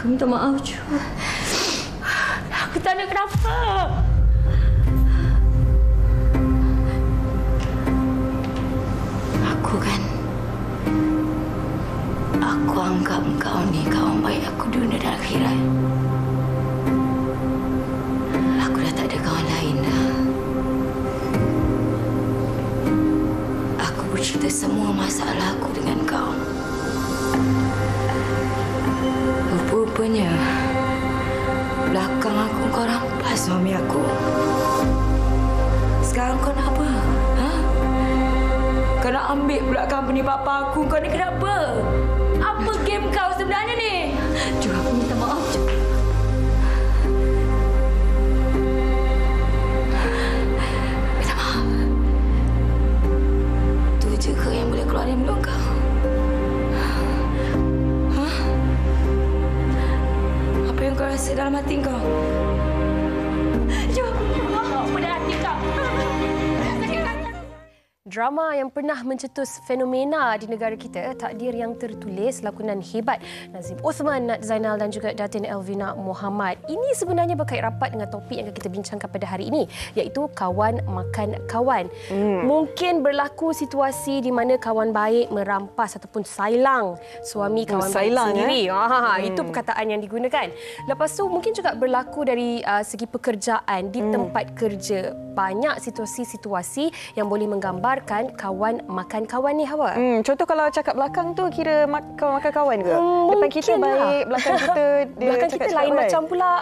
Aku minta maaf, Ju. Aku tak nak kenapa. Aku anggap engkau ni kawan baik aku dunia dan akhirat. Aku dah tak ada kawan lain dah. Aku bercerita semua masalah aku dengan kau. Rupa-rupanya belakang aku kau rampas suami aku. Sekarang kau nak apa? Ha? Kau nak ambil pula company papa aku. Kau ni kenapa? Apa game kau sebenarnya ni? Ju, aku minta maaf, Ju. Minta maaf. Itu je ke yang boleh keluar dari mulut kau? Ha? Apa yang kau rasa dalam hati kau? Ju, apa dalam hati kau? Drama yang pernah mencetus fenomena di negara kita, Takdir yang Tertulis, lakonan hebat Nazim Osman, Nat Zainal dan juga Datin Elvina Muhammad. Ini sebenarnya berkait rapat dengan topik yang akan kita bincangkan pada hari ini, iaitu kawan makan kawan. Mungkin berlaku situasi di mana kawan baik merampas ataupun sailang suami kawan baik sendiri. Itu perkataan yang digunakan. Lepas tu mungkin juga berlaku dari segi pekerjaan di tempat kerja. Banyak situasi-situasi yang boleh menggambar kawan makan kawan ni, Hawa. Contoh kalau cakap belakang tu kira kawan makan kawan ke? Depan kita baik, belakang kita dia belakang kita lain macam pula.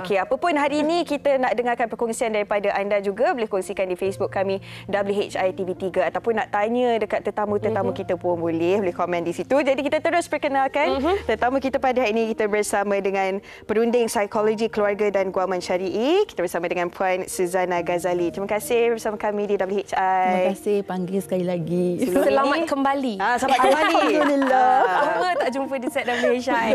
Okey, apa pun hari ini kita nak dengarkan perkongsian daripada anda juga. Boleh kongsikan di Facebook kami WHITV3 ataupun nak tanya dekat tetamu-tetamu kita pun boleh komen di situ. Jadi kita terus perkenalkan tetamu kita pada hari ini. Kita bersama dengan perunding psikologi keluarga dan guaman syari'i. Kita bersama dengan Puan Suzana Ghazali. Terima kasih bersama kami di WHI. Terima kasih panggil sekali lagi. Selamat kembali. Selamat kembali. Alhamdulillah. Lama tak jumpa di set WHI.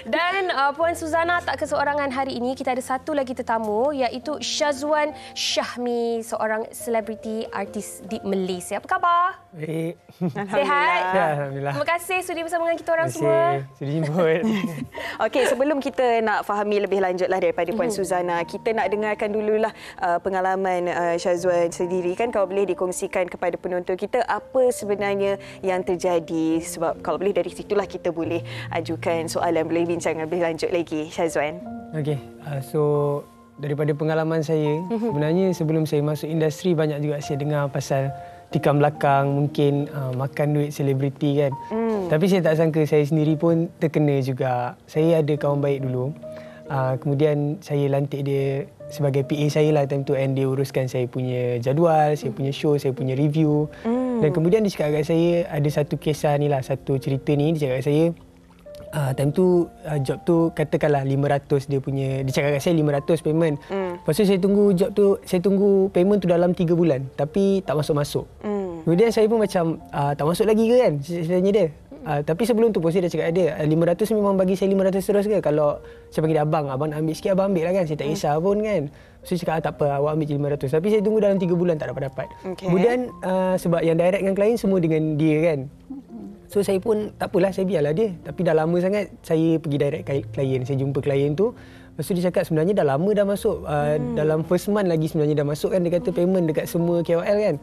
Dan Puan Suzana tak keseorangan hari ini. Kita ada satu lagi tetamu, iaitu Syazwan Syahmi, seorang selebriti artis di Malaysia. Apa khabar? Baik. Sihat? Ya, Alhamdulillah. Terima kasih sudi bersama dengan kita orang semua. Sudi jemput. Okey, sebelum kita nak fahami lebih lanjutlah daripada Puan Suzana, kita nak dengarkan dululah pengalaman Syazwan sendiri. Kan kalau boleh dikongsikan kepada penonton kita apa sebenarnya yang terjadi, sebab kalau boleh dari situlah kita boleh ajukan soalan, boleh bincang lebih lanjut lagi. Syazwan. Okey, so daripada pengalaman saya, sebenarnya sebelum saya masuk industri banyak juga saya dengar pasal tikam belakang, mungkin makan duit selebriti kan. Tapi saya tak sangka saya sendiri pun terkena juga. Saya ada kawan baik dulu. Kemudian saya lantik dia sebagai PA saya lah time tu, and dia uruskan saya punya jadual, saya punya show, saya punya review. Dan kemudian dia cakap kat saya, ada satu kisah ni lah, satu cerita ni, dia cakap kat saya, time tu job tu katakanlah 500 dia punya, dia cakap kat saya 500 payment. Lepas tu saya tunggu job tu, saya tunggu payment tu dalam 3 bulan tapi tak masuk-masuk. Kemudian saya pun macam tak masuk lagi ke kan, saya tanya dia. Tapi sebelum tu pun saya dah cakap dia, 500 memang bagi saya 500 terus ke? Kalau saya panggil dia abang nak ambil sikit, abang ambil lah kan, saya tak kisah pun kan. So saya cakap tak apa, awak ambil je 500. Tapi saya tunggu dalam 3 bulan tak dapat. Kemudian sebab yang direct dengan klien semua dengan dia kan. So saya pun tak apalah, saya biarlah dia. Tapi dah lama sangat saya pergi direct klien, saya jumpa klien tu. Lepas tu dia cakap sebenarnya dah lama dah masuk, dalam first month lagi sebenarnya dah masuk kan. Dia kata payment dekat semua KOL kan.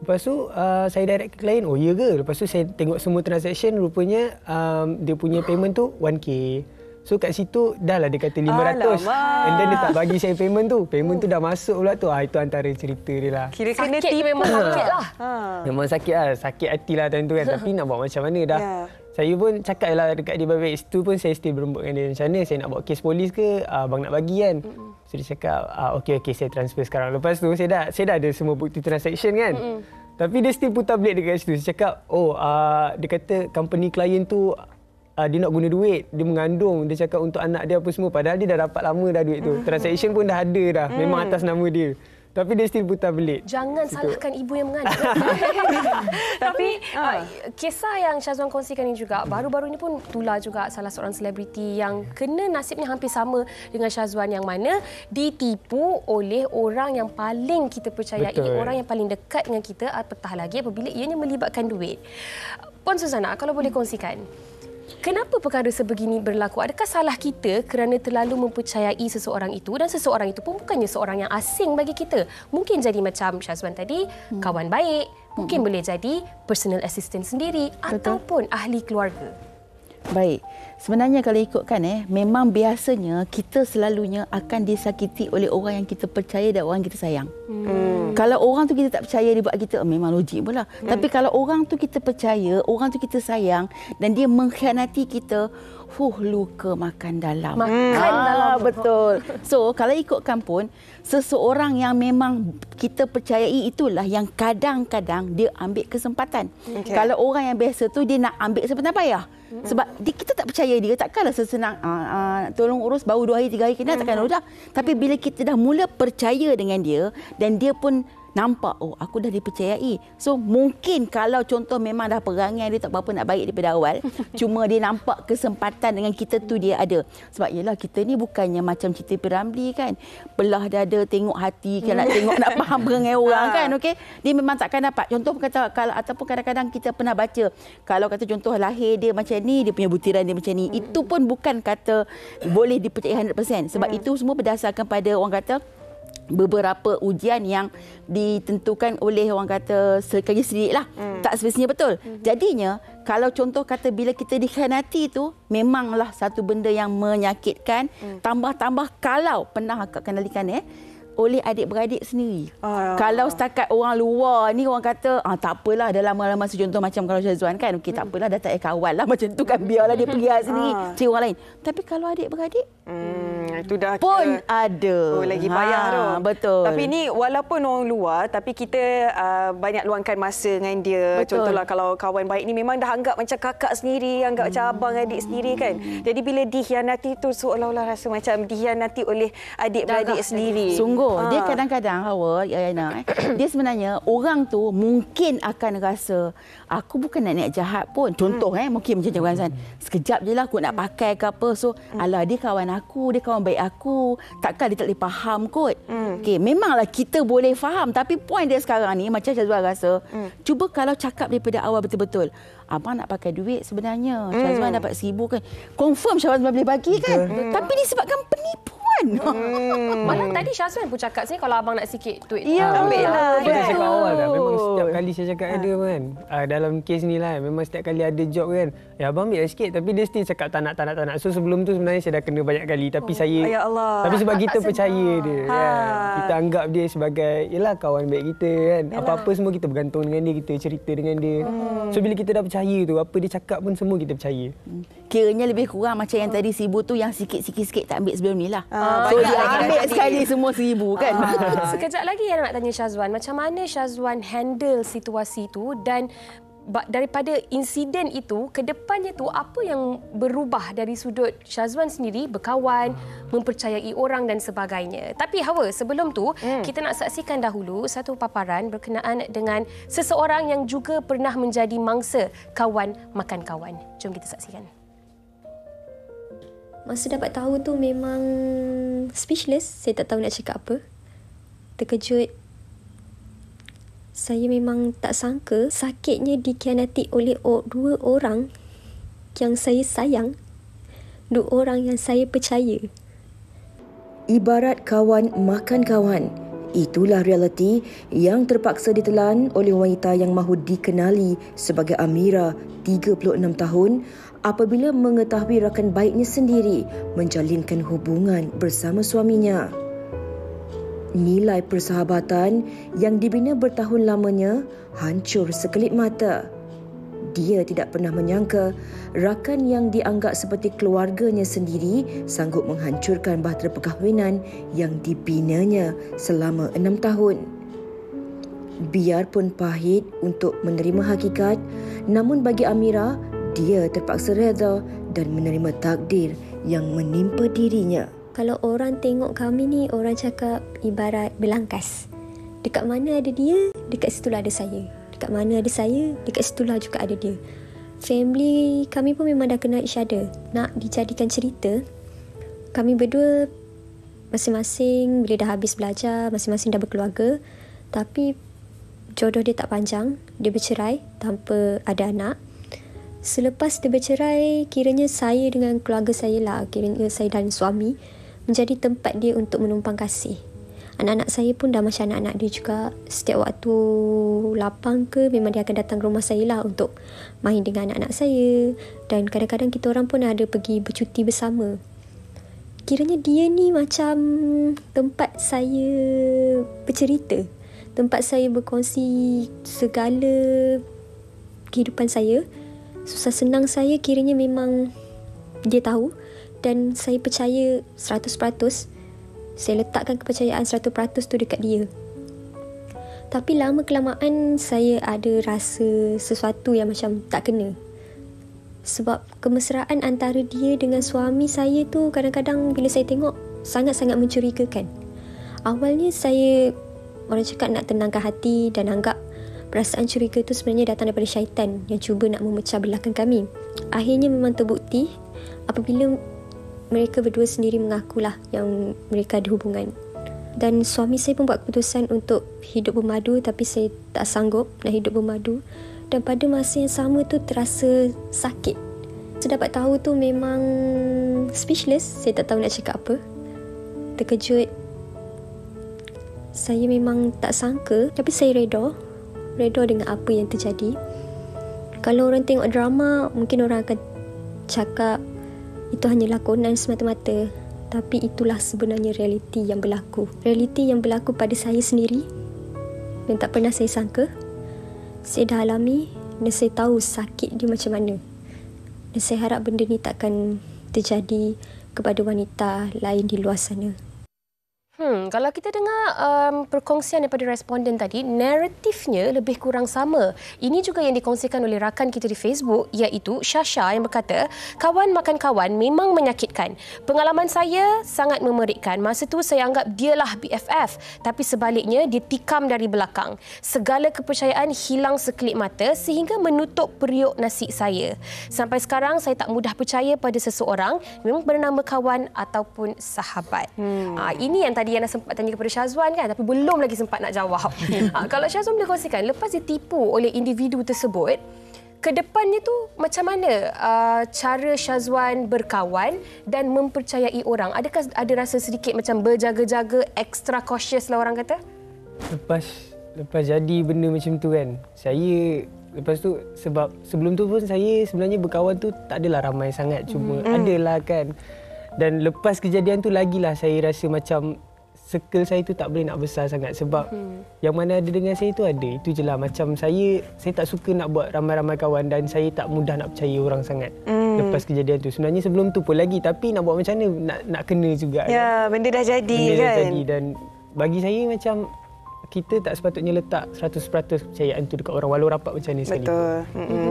Lepas tu saya direct ke klien, oh ya ke? Lepas tu saya tengok semua transaction, rupanya dia punya payment tu 1K. So kat situ dah lah dia kata 500. And then dia tak bagi saya payment tu. Payment tu dah masuk pula tu. Itu antara cerita dia lah. Kira kena sakit tipu. memang sakit lah. Memang sakit lah. Sakit hati lah time tu kan. Tapi nak buat macam mana dah. Saya pun cakap lah dekat dia baik-baik. Situ pun saya still berembuk dengan dia. Macam mana saya nak bawa kes polis ke? Abang nak bagi kan. So dia cakap, okey saya transfer sekarang. Lepas tu saya dah ada semua bukti transaction kan. Tapi dia still putar blade dekat situ. Saya cakap, dia kata company klien tu dia nak guna duit, dia mengandung, dia cakap untuk anak dia apa semua, padahal dia dah dapat lama dah duit tu. Transaction pun dah ada dah, memang atas nama dia. Tapi dia still putar belit. Jangan salahkan ibu yang mengandung. Tapi kisah yang Syazwan kongsikan ini juga, baru-baru ini pun tular juga salah seorang selebriti yang kena nasibnya hampir sama dengan Syazwan, yang mana ditipu oleh orang yang paling kita percayai, orang yang paling dekat dengan kita, apatah lagi apabila ianya melibatkan duit. Puan Suzana, kalau boleh kongsikan, Kenapa perkara sebegini berlaku? Adakah salah kita kerana terlalu mempercayai seseorang itu dan seseorang itu pun bukannya seorang yang asing bagi kita? Mungkin jadi macam Syazwan tadi, kawan baik. Mungkin boleh jadi personal assistant sendiri ataupun ahli keluarga. Baik. Sebenarnya kalau ikutkan memang biasanya kita selalunya akan disakiti oleh orang yang kita percaya dan orang kita sayang. Kalau orang tu kita tak percaya dia buat kita, memang logik pula. Tapi kalau orang tu kita percaya, orang tu kita sayang dan dia mengkhianati kita, luka makan dalam. Dalam. Betul. So, kalau ikutkan pun, seseorang yang memang kita percayai itulah yang kadang-kadang dia ambil kesempatan. Kalau orang yang biasa tu dia nak ambil kesempatan payah. Sebab kita tak percaya dia, takkanlah sesenang tolong urus baru 2 hari 3 hari kena, takkan dah. Tapi bila kita dah mula percaya dengan dia dan dia pun nampak, aku dah dipercayai. So mungkin kalau contoh memang dah perangai dia tak berapa nak baik daripada awal, cuma dia nampak kesempatan dengan kita tu dia ada. Sebab yelah kita ni bukannya macam cerita P.Ramlee kan, belah dada tengok hati kan, nak tengok nak faham perangai orang kan, okey. Dia memang takkan dapat. Contoh kata kalau ataupun kadang-kadang kita pernah baca, kalau kata contoh lahir dia macam ni, dia punya butiran dia macam ni, itu pun bukan kata boleh dipercayai 100%. Sebab itu semua berdasarkan pada orang kata beberapa ujian yang ditentukan oleh orang kata kerja sendiri lah. Tak semestinya betul. Jadinya kalau contoh kata bila kita dikhianati tu memanglah satu benda yang menyakitkan. Tambah-tambah kalau pernah akak kendalikan oleh adik-beradik sendiri. Kalau setakat orang luar ni orang kata tak apalah dalam lama-lama contoh macam kalau Syazwan kan, okey tak apalah dah tak payah kawal lah macam tu kan, biarlah dia pergi sendiri cari orang lain. Tapi kalau adik-beradik itu dah pun ada. Lagi payah tu. Betul. Tapi ni walaupun orang luar tapi kita banyak luangkan masa dengan dia. Betul. Contohlah kalau kawan baik ni memang dah anggap macam kakak sendiri, anggap macam abang adik sendiri kan. Jadi bila dikhianati tu seolah-olah rasa macam dikhianati oleh adik-beradik sendiri. Sungguh. Dia kadang-kadang Hawa, Yana, dia sebenarnya orang tu mungkin akan rasa aku bukan nak niat jahat pun. Contoh mungkin macam Cakap Hasan, sekejap je lah aku nak pakai ke apa. So alah dia kawan aku, dia kawan baik aku, takkan dia tak boleh faham kot. Okey, memanglah kita boleh faham, tapi point dia sekarang ni macam Syazwan rasa, cuba kalau cakap daripada awal betul-betul. Abang nak pakai duit sebenarnya. Syazwan dapat 1,000 kan. Confirm Syazwan boleh bagi kan. Tapi disebabkan penipuan. Malah tadi Syazwan pun cakap sini kalau abang nak sikit duit. Ambil lah. Saya cakap awal kan, memang setiap kali saya cakap ada kan. Dalam kes ni lah, memang setiap kali ada job kan. Abang ambil lah sikit. Tapi dia still cakap tak nak. So sebelum tu sebenarnya saya dah kena banyak kali. Tapi saya, ya Allah. tapi sebab kita percaya dia kan. Kita anggap dia sebagai, yelah kawan baik kita kan. Apa-apa semua kita bergantung dengan dia, kita cerita dengan dia. So bila kita dah percaya tu, apa dia cakap pun semua kita percaya. Kiranya lebih kurang macam yang tadi 1,000 tu yang sikit-sikit tak ambil sebelum ni lah. So banyak dia lagi ambil dah sekali semua 1,000 kan. Sekejap lagi yang nak tanya Syazwan, macam mana Syazwan handle situasi tu dan daripada insiden itu ke depannya tu apa yang berubah dari sudut Syazwan sendiri berkawan, mempercayai orang dan sebagainya. Tapi Hawa, sebelum tu kita nak saksikan dahulu satu paparan berkenaan dengan seseorang yang juga pernah menjadi mangsa kawan makan kawan. Jom kita saksikan. Masa dapat tahu tu memang speechless. Saya tak tahu nak cakap apa. Terkejut. Saya memang tak sangka sakitnya dikhianati oleh 2 orang yang saya sayang. 2 orang yang saya percaya. Ibarat kawan makan kawan. Itulah realiti yang terpaksa ditelan oleh wanita yang mahu dikenali sebagai Amira, 36 tahun, apabila mengetahui rakan baiknya sendiri menjalinkan hubungan bersama suaminya. Nilai persahabatan yang dibina bertahun lamanya hancur sekelip mata. Dia tidak pernah menyangka rakan yang dianggap seperti keluarganya sendiri sanggup menghancurkan bahtera perkahwinan yang dibinanya selama 6 tahun. Biarpun pahit untuk menerima hakikat, namun bagi Amira, dia terpaksa reda dan menerima takdir yang menimpa dirinya. Kalau orang tengok kami ni, orang cakap ibarat belangkas. Dekat mana ada dia, dekat situlah ada saya. Dekat mana ada saya, dekat situlah juga ada dia. Family kami pun memang dah kenal each other. Nak dijadikan cerita, kami berdua masing-masing bila dah habis belajar, masing-masing dah berkeluarga. Tapi jodoh dia tak panjang, dia bercerai tanpa ada anak. Selepas dia bercerai, kiranya saya dengan keluarga saya lah, kiranya saya dan suami, menjadi tempat dia untuk menumpang kasih. Anak-anak saya pun dah macam anak-anak dia juga. Setiap waktu lapang ke, memang dia akan datang ke rumah saya lah untuk main dengan anak-anak saya. Dan kadang-kadang kita orang pun ada pergi bercuti bersama. Kiranya dia ni macam tempat saya bercerita, tempat saya berkongsi segala kehidupan saya. Susah senang saya kiranya memang dia tahu, dan saya percaya 100%. Saya letakkan kepercayaan 100% tu dekat dia. Tapi lama kelamaan saya ada rasa sesuatu yang macam tak kena. Sebab kemesraan antara dia dengan suami saya tu kadang-kadang bila saya tengok sangat-sangat mencurigakan. Awalnya saya, orang cakap, nak tenangkan hati dan anggap perasaan curiga tu sebenarnya datang daripada syaitan yang cuba nak memecah belahkan kami. Akhirnya memang terbukti apabila mereka berdua sendiri mengakulah yang mereka ada hubungan. Dan suami saya pun buat keputusan untuk hidup bermadu, tapi saya tak sanggup nak hidup bermadu. Dan pada masa yang sama tu terasa sakit. Saya dapat tahu tu memang speechless. Saya tak tahu nak cakap apa. Terkejut. Saya memang tak sangka, tapi saya reda dengan apa yang terjadi. Kalau orang tengok drama, mungkin orang akan cakap itu hanya lakonan semata-mata. Tapi itulah sebenarnya realiti yang berlaku. Realiti yang berlaku pada saya sendiri dan tak pernah saya sangka. Saya dah alami dan saya tahu sakit dia macam mana. Dan saya harap benda ni takkan terjadi kepada wanita lain di luar sana. Kalau kita dengar perkongsian daripada responden tadi, naratifnya lebih kurang sama. Ini juga yang dikongsikan oleh rakan kita di Facebook, iaitu Syasha yang berkata, kawan makan kawan memang menyakitkan. Pengalaman saya sangat memerikkan. Masa tu saya anggap dialah BFF, tapi sebaliknya dia tikam dari belakang. Segala kepercayaan hilang sekelip mata sehingga menutup periuk nasi saya. Sampai sekarang saya tak mudah percaya pada seseorang, memang bernama kawan ataupun sahabat. Ini yang tadi yang dah sempat tanya kepada Syazwan kan, tapi belum lagi sempat nak jawab. Kalau Syazwan boleh kongsikan, lepas ditipu oleh individu tersebut, ke depannya tu macam mana cara Syazwan berkawan dan mempercayai orang? Adakah ada rasa sedikit macam berjaga-jaga, extra cautious lah orang kata? Lepas jadi benda macam tu kan, saya lepas tu, sebab sebelum tu pun saya sebenarnya berkawan tu tak adalah ramai sangat, cuma adalah kan. Dan lepas kejadian tu lagilah saya rasa macam circle saya tu tak boleh nak besar sangat, sebab yang mana ada dengan saya tu ada. Itu je lah, macam saya tak suka nak buat ramai-ramai kawan dan saya tak mudah nak percaya orang sangat lepas kejadian tu. Sebenarnya sebelum tu pun lagi, tapi nak buat macam mana nak kena juga. Ya, kan? Benda dah jadi benda kan. Dah jadi, dan bagi saya macam kita tak sepatutnya letak 100% kepercayaan tu dekat orang walau rapat macam ni sekali. Betul.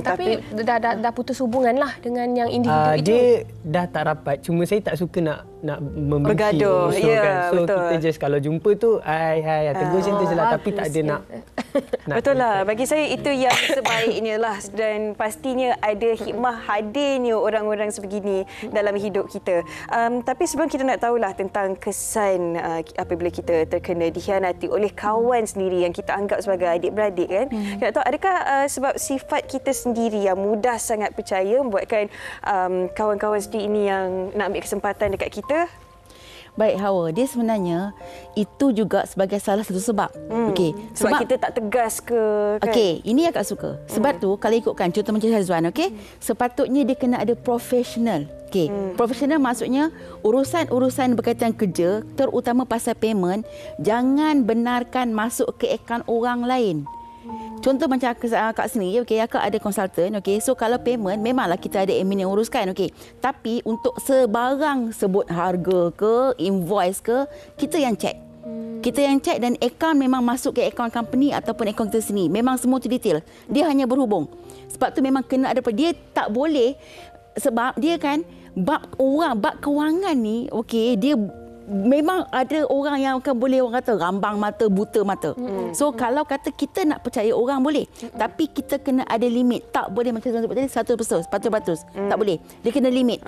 Tapi dah putus hubungan lah dengan yang individu itu. Dia dah tak rapat, cuma saya tak suka nak membenci, bergaduh. Ya, kan. So betul. kita just kalau jumpa tu hai tegur macam tu je lah, tapi tak ada nak betul lah. Bagi saya itu yang sebaiknya lah, dan pastinya ada hikmah hadirnya orang-orang sebegini dalam hidup kita. Tapi sebelum kita nak tahulah tentang kesan apabila kita terkena dikhianati oleh kawan sendiri yang kita anggap sebagai adik-beradik kan. Kita nak tahu, adakah sebab sifat kita sendiri yang mudah sangat percaya membuatkan kawan-kawan sendiri ini yang nak ambil kesempatan dekat kita? Baik Hawa, dia sebenarnya itu juga sebagai salah satu sebab. Okey, sebab kita tak tegas ke kan? Okey, ini yang Kak suka. Sebab tu kalau ikutkan contoh macam Syazwan, okey, sepatutnya dia kena ada profesional. Okey, profesional maksudnya urusan-urusan berkaitan kerja, terutama pasal payment, jangan benarkan masuk ke akaun orang lain. Contoh macam kat sini, okey, akak ada konsultan, okey. So kalau payment memanglah kita ada admin yang uruskan, okey. Tapi untuk sebarang sebut harga ke, invoice ke, kita yang check. Kita yang check, dan akaun memang masuk ke akaun company ataupun akaun kita sini. Memang semua tu detail. Dia hanya berhubung. Sebab tu memang kena ada, dia tak boleh, sebab dia kan bab kewangan ni, okey, dia memang ada orang yang akan boleh orang kata rambang mata, buta mata. So kalau kata kita nak percaya orang boleh, tapi kita kena ada limit. Tak boleh macam sebut tadi 100%, 100%. Tak boleh. Dia kena limit.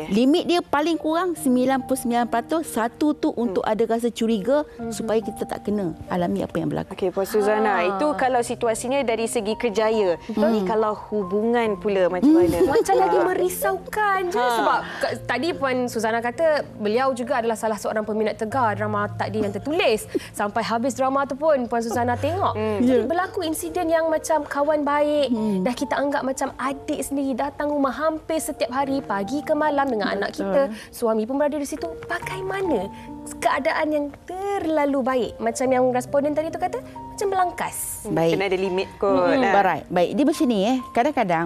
Limit dia paling kurang 99%. Satu tu untuk ada rasa curiga supaya kita tak kena alami apa yang berlaku. Okey, Puan Suzana, itu kalau situasinya dari segi kerjaya. Tapi kalau hubungan pula macam mana? Macam lagi merisaukan je. Sebab tadi Puan Suzana kata beliau juga adalah salah seorang peminat tegar drama Takdir Yang Tertulis. Sampai habis drama tu pun Puan Suzana tengok. Jadi berlaku insiden yang macam kawan baik. Dah kita anggap macam adik sendiri, datang rumah hampir setiap hari, pagi ke malam dengan anak kita. Suami pun berada di situ. Bagaimana keadaan yang terlalu baik? Macam yang responden tadi tu kata, macam melangkas. Baik. Kena ada limit kot. Baik. Dia macam ni kadang-kadang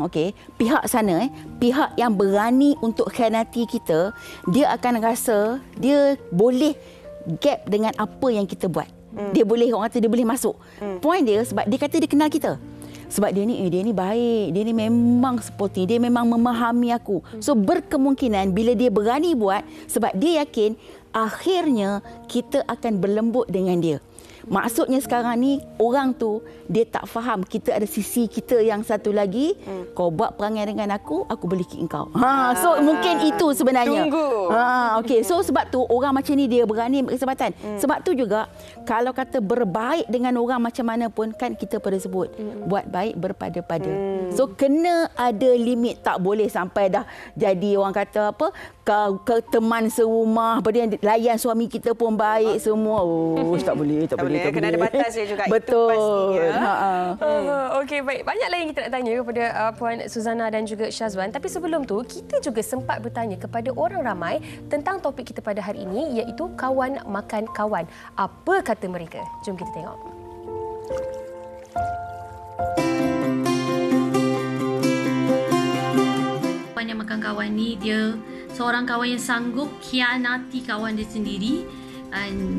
pihak sana pihak yang berani untuk khianati kita, dia akan rasa dia boleh gap dengan apa yang kita buat. Dia boleh, orang kata dia boleh masuk. Point dia sebab dia kata dia kenal kita. Sebab dia ni baik, dia ni memang supporting, dia memang memahami aku. So berkemungkinan bila dia berani buat, sebab dia yakin akhirnya kita akan berlembut dengan dia. Maksudnya sekarang ni orang tu dia tak faham kita ada sisi kita yang satu lagi. Kau buat perangai dengan aku boleh kick kau. So mungkin itu sebenarnya. Tunggu. Okey, so sebab tu orang macam ni dia berani kesempatan. Sebab tu juga kalau kata berbaik dengan orang macam mana pun kan kita pada sebut buat baik berpada-pada. So kena ada limit, tak boleh sampai dah jadi orang kata apa ke teman serumah, kemudian layan suami kita pun baik semua. Tak boleh. Kena ada batas dia juga. Betul. Itu pastinya. Okey, baik. Banyak lagi kita nak tanya kepada Puan Suzana dan juga Syazwan. Tapi sebelum tu, kita juga sempat bertanya kepada orang ramai tentang topik kita pada hari ini, iaitu kawan makan kawan. Apa kata mereka? Jom kita tengok. Kawan yang makan kawan ni, dia seorang kawan yang sanggup khianati kawan dia sendiri.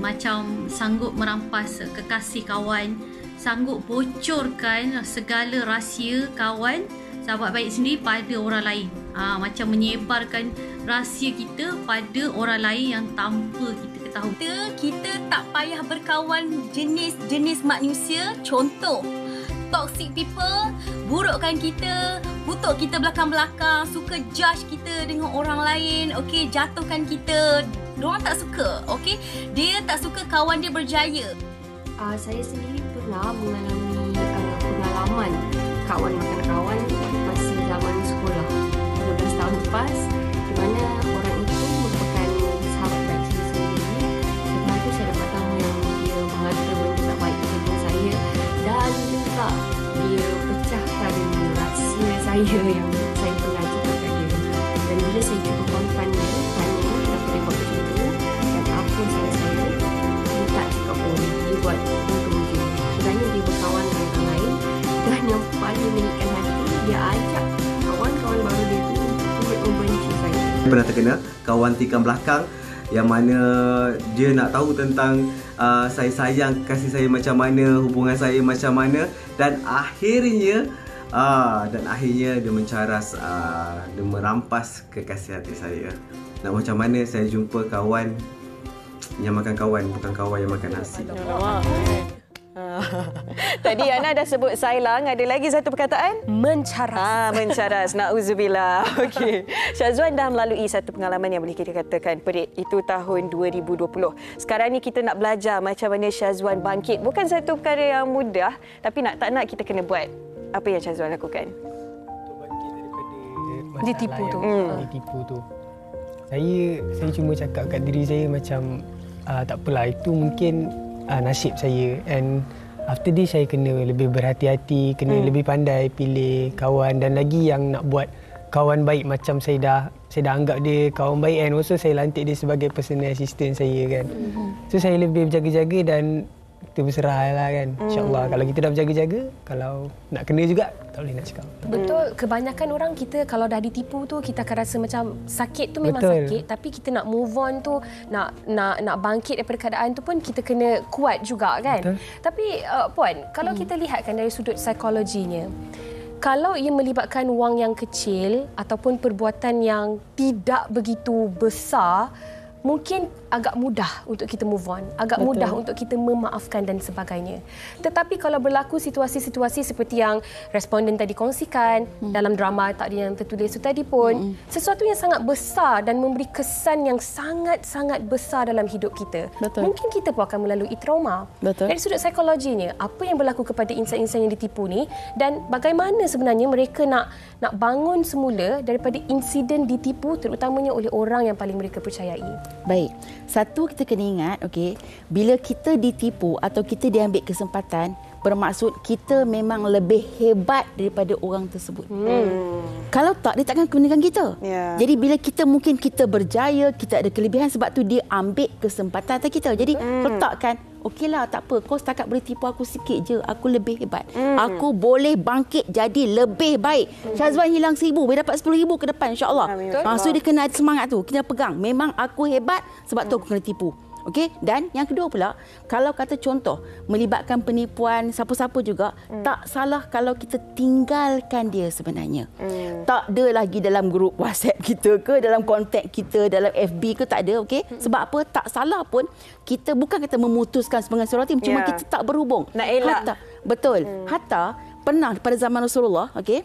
Macam sanggup merampas kekasih kawan, sanggup bocorkan segala rahsia kawan, sahabat baik sendiri pada orang lain. Macam menyebarkan rahsia kita pada orang lain yang tanpa kita ketahui. Kita tak payah berkawan jenis-jenis manusia. Contoh, toxic people, burukkan kita, kutuk kita belakang-belakang, suka judge kita dengan orang lain, jatuhkan kita. Diorang tak suka, Dia tak suka kawan dia berjaya. Saya sendiri pernah mengalami pengalaman kawan makan kawan masa zaman sekolah 12 tahun lepas, di mana orang itu merupakan sahabat baik saya sendiri. Setelah itu saya dapat tahu yang dia mengata benda tak baik tentang saya, dan juga dia pecahkan rahsia saya yang saya pernah cakap kat dia. Dan bila saya cuba konfront dia, tanya kenapa dia buat macam tu dan apa salah saya, dia tak cakap pun. Dia buat untung je. Sebenarnya dia berkawan dengan orang lain, dan yang paling menyikatkan hati, dia ajak kawan-kawan baru dia tu turut membenci saya. Pernah terkena kawan tikam belakang yang mana dia nak tahu tentang saya sayang, kasih saya macam mana, hubungan saya macam mana, dan akhirnya dia mencaras, dia merampas kekasih hati saya. Nak macam mana saya jumpa kawan yang makan kawan, bukan kawan yang makan nasi. Tadi Ana dah sebut sailang, ada lagi satu perkataan? Mencaras. Mencaras. Nauzubillah. Okey. Syazwan dah melalui satu pengalaman yang boleh kita katakan perit. Itu tahun 2020. Sekarang ni kita nak belajar macam mana Syazwan bangkit. Bukan satu perkara yang mudah, tapi tak nak kita kena buat. Apa yang Syazwan lakukan? Untuk bangkit daripada Ditipu tu. Ditipu tu. Saya cuma cakap kat diri saya macam tak apalah, itu mungkin nasib saya, and after this saya kena lebih berhati-hati, kena lebih pandai pilih kawan, dan lagi yang nak buat kawan baik macam saya dah anggap dia kawan baik, and also saya lantik dia sebagai personal assistant saya kan. So saya lebih berjaga-jaga dan kita berserahlah kan. InsyaAllah kalau kita dah berjaga-jaga, kalau nak kena juga tak boleh nak cakap. Betul, kebanyakan orang kita kalau dah ditipu tu kita akan rasa macam sakit tu memang sakit, tapi kita nak move on tu, nak bangkit daripada keadaan tu pun kita kena kuat juga kan. Betul. Tapi Puan, kalau kita lihatkan dari sudut psikologinya, kalau ia melibatkan wang yang kecil ataupun perbuatan yang tidak begitu besar, mungkin agak mudah untuk kita move on, agak mudah untuk kita memaafkan dan sebagainya. Tetapi kalau berlaku situasi-situasi seperti yang responden tadi kongsikan dalam drama takdir yang tertulis itu tadi pun, sesuatu yang sangat besar dan memberi kesan yang sangat-sangat besar dalam hidup kita. Mungkin kita pun akan melalui trauma. Dari sudut psikologinya, apa yang berlaku kepada insan-insan yang ditipu ni dan bagaimana sebenarnya mereka nak bangun semula daripada insiden ditipu, terutamanya oleh orang yang paling mereka percayai. Baik. Satu, kita kena ingat, okey, bila kita ditipu atau kita diambil kesempatan, bermaksud kita memang lebih hebat daripada orang tersebut. Kalau tak, dia takkan gunakan kita. Jadi bila mungkin kita berjaya, kita ada kelebihan, sebab tu dia ambil kesempatan atas kita. Jadi letakkan, okeylah, tak apa, kau setakat boleh tipu aku sikit je, aku lebih hebat. Aku boleh bangkit jadi lebih baik. Syazwan hilang 1,000, boleh dapat 10,000 ke depan, insya-Allah. So dia kena ada semangat tu, kita pegang. Memang aku hebat, sebab tu aku kena tipu. Okey, dan yang kedua pula, kalau kata contoh melibatkan penipuan siapa-siapa juga, tak salah kalau kita tinggalkan dia sebenarnya. Tak ada lagi dalam grup WhatsApp kita ke, dalam kontak kita, dalam FB ke, tak ada, okey? Sebab apa? Tak salah pun kita bukan kata memutuskan sebagai silaturahim, cuma kita tak berhubung. Nak elak. Betul. Hatta pernah pada zaman Rasulullah, okey,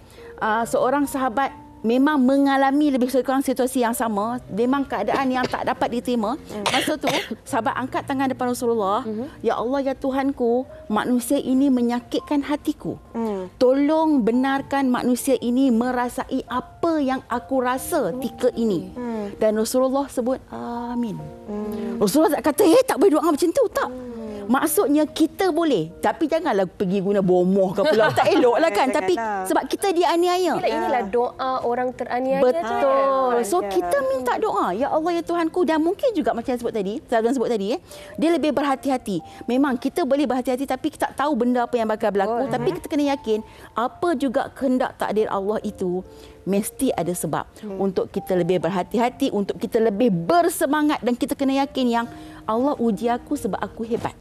seorang sahabat memang mengalami lebih kurang situasi yang sama, memang keadaan yang tak dapat diterima. Masa tu sahabat angkat tangan depan Rasulullah, ya Allah, ya Tuhanku, manusia ini menyakitkan hatiku. Tolong benarkan manusia ini merasai apa yang aku rasa ketika ini. Dan Rasulullah sebut amin. Rasulullah tak kata tak boleh doa macam tu, tak. Maksudnya kita boleh, tapi janganlah pergi guna bomoh ke pula. Tak eloklah kan. Tapi sebab kita dianiaya. Inilah doa orang teraniaya. Betul. So kita minta doa, ya Allah, ya Tuhanku. Dan mungkin juga macam yang sebut tadi, dia lebih berhati-hati. Memang kita boleh berhati-hati, tapi kita tak tahu benda apa yang bakal berlaku. Tapi kita kena yakin apa juga kehendak takdir Allah itu mesti ada sebab untuk kita lebih berhati-hati, untuk kita lebih bersemangat, dan kita kena yakin yang Allah uji aku sebab aku hebat.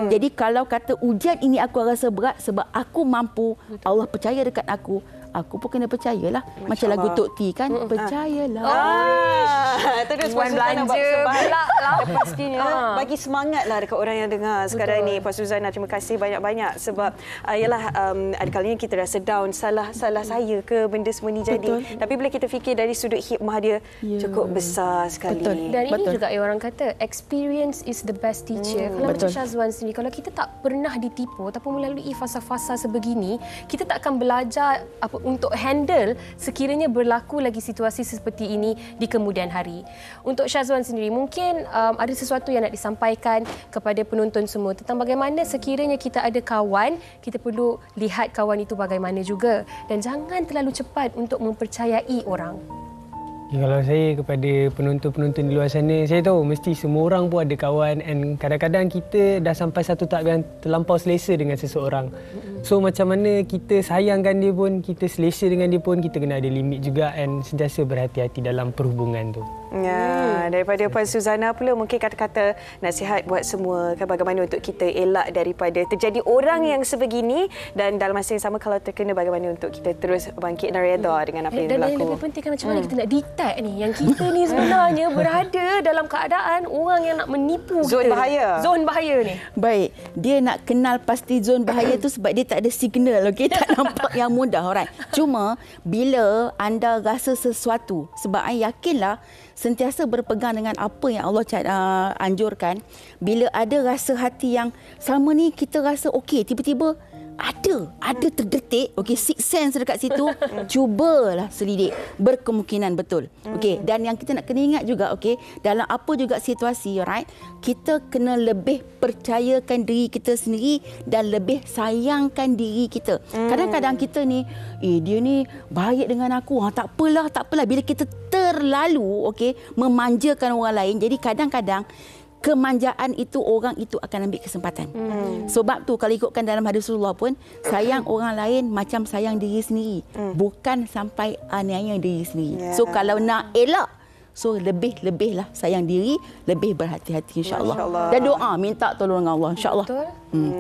Jadi kalau kata ujian ini aku rasa berat sebab aku mampu, Allah percaya dekat aku pun kena percayalah. Macam lagu Tok T kan, percayalah. Terus Puan belanja pula. Pastinya bagi semangatlah dekat orang yang dengar sekarang ni. Puan Suzana, terima kasih banyak-banyak sebab ada kalanya kita rasa down, salah saya ke benda semua ni jadi. Tapi bila kita fikir dari sudut hikmah dia, cukup besar sekali. Dan ini juga orang kata experience is the best teacher. Kalau macam Syazwan sendiri, kalau kita tak pernah ditipu ataupun melalui fasa-fasa sebegini, kita tak akan belajar untuk handle sekiranya berlaku lagi situasi seperti ini di kemudian hari. Untuk Syazwan sendiri, mungkin ada sesuatu yang nak disampaikan kepada penonton semua tentang bagaimana sekiranya kita ada kawan, kita perlu lihat kawan itu bagaimana juga, dan jangan terlalu cepat untuk mempercayai orang. Kalau saya kepada penonton-penonton di luar sana, saya tahu mesti semua orang pun ada kawan, and kadang-kadang kita dah sampai satu tahap yang terlampau selesa dengan seseorang. So macam mana kita sayangkan dia pun, kita selesa dengan dia pun, kita kena ada limit juga, and sentiasa berhati-hati dalam perhubungan tu. Ya, daripada Puan Suzana pula mungkin kata-kata nasihat buat semua kan, bagaimana untuk kita elak daripada terjadi orang yang sebegini, dan dalam masa yang sama kalau terkena, bagaimana untuk kita terus bangkit dan reda dengan apa yang berlaku. Dan yang lebih penting kan, macam mana kita nak detect ni yang kita ni sebenarnya berada dalam keadaan orang yang nak menipu kita. Zon bahaya. Zon bahaya ni. Baik, dia nak kenal pasti zon bahaya tu sebab dia tak ada signal, okey, tak nampak yang mudah, alright. Cuma bila anda rasa sesuatu, sebab yakinlah sentiasa berpegang dengan apa yang Allah anjurkan. Bila ada rasa hati yang sama ni, kita rasa okey, tiba-tiba ada terdetik, okey, six sense dekat situ, cubalah selidik, berkemungkinan betul. Okey, dan yang kita nak kena ingat juga, okey, dalam apa juga situasi, right, kita kena lebih percayakan diri kita sendiri dan lebih sayangkan diri kita. Kadang-kadang kita ni, dia ni baik dengan aku, tak apalah. Bila kita terlalu, okey, memanjakan orang lain, jadi kadang-kadang kemanjaan itu, orang itu akan ambil kesempatan. Sebab tu kalau ikutkan dalam hadis Rasulullah pun, sayang orang lain macam sayang diri sendiri. Bukan sampai aniaya diri sendiri. So kalau nak elak, so lebih-lebihlah sayang diri, lebih berhati-hati, insya-Allah. Dan doa, minta tolong Allah, insya-Allah.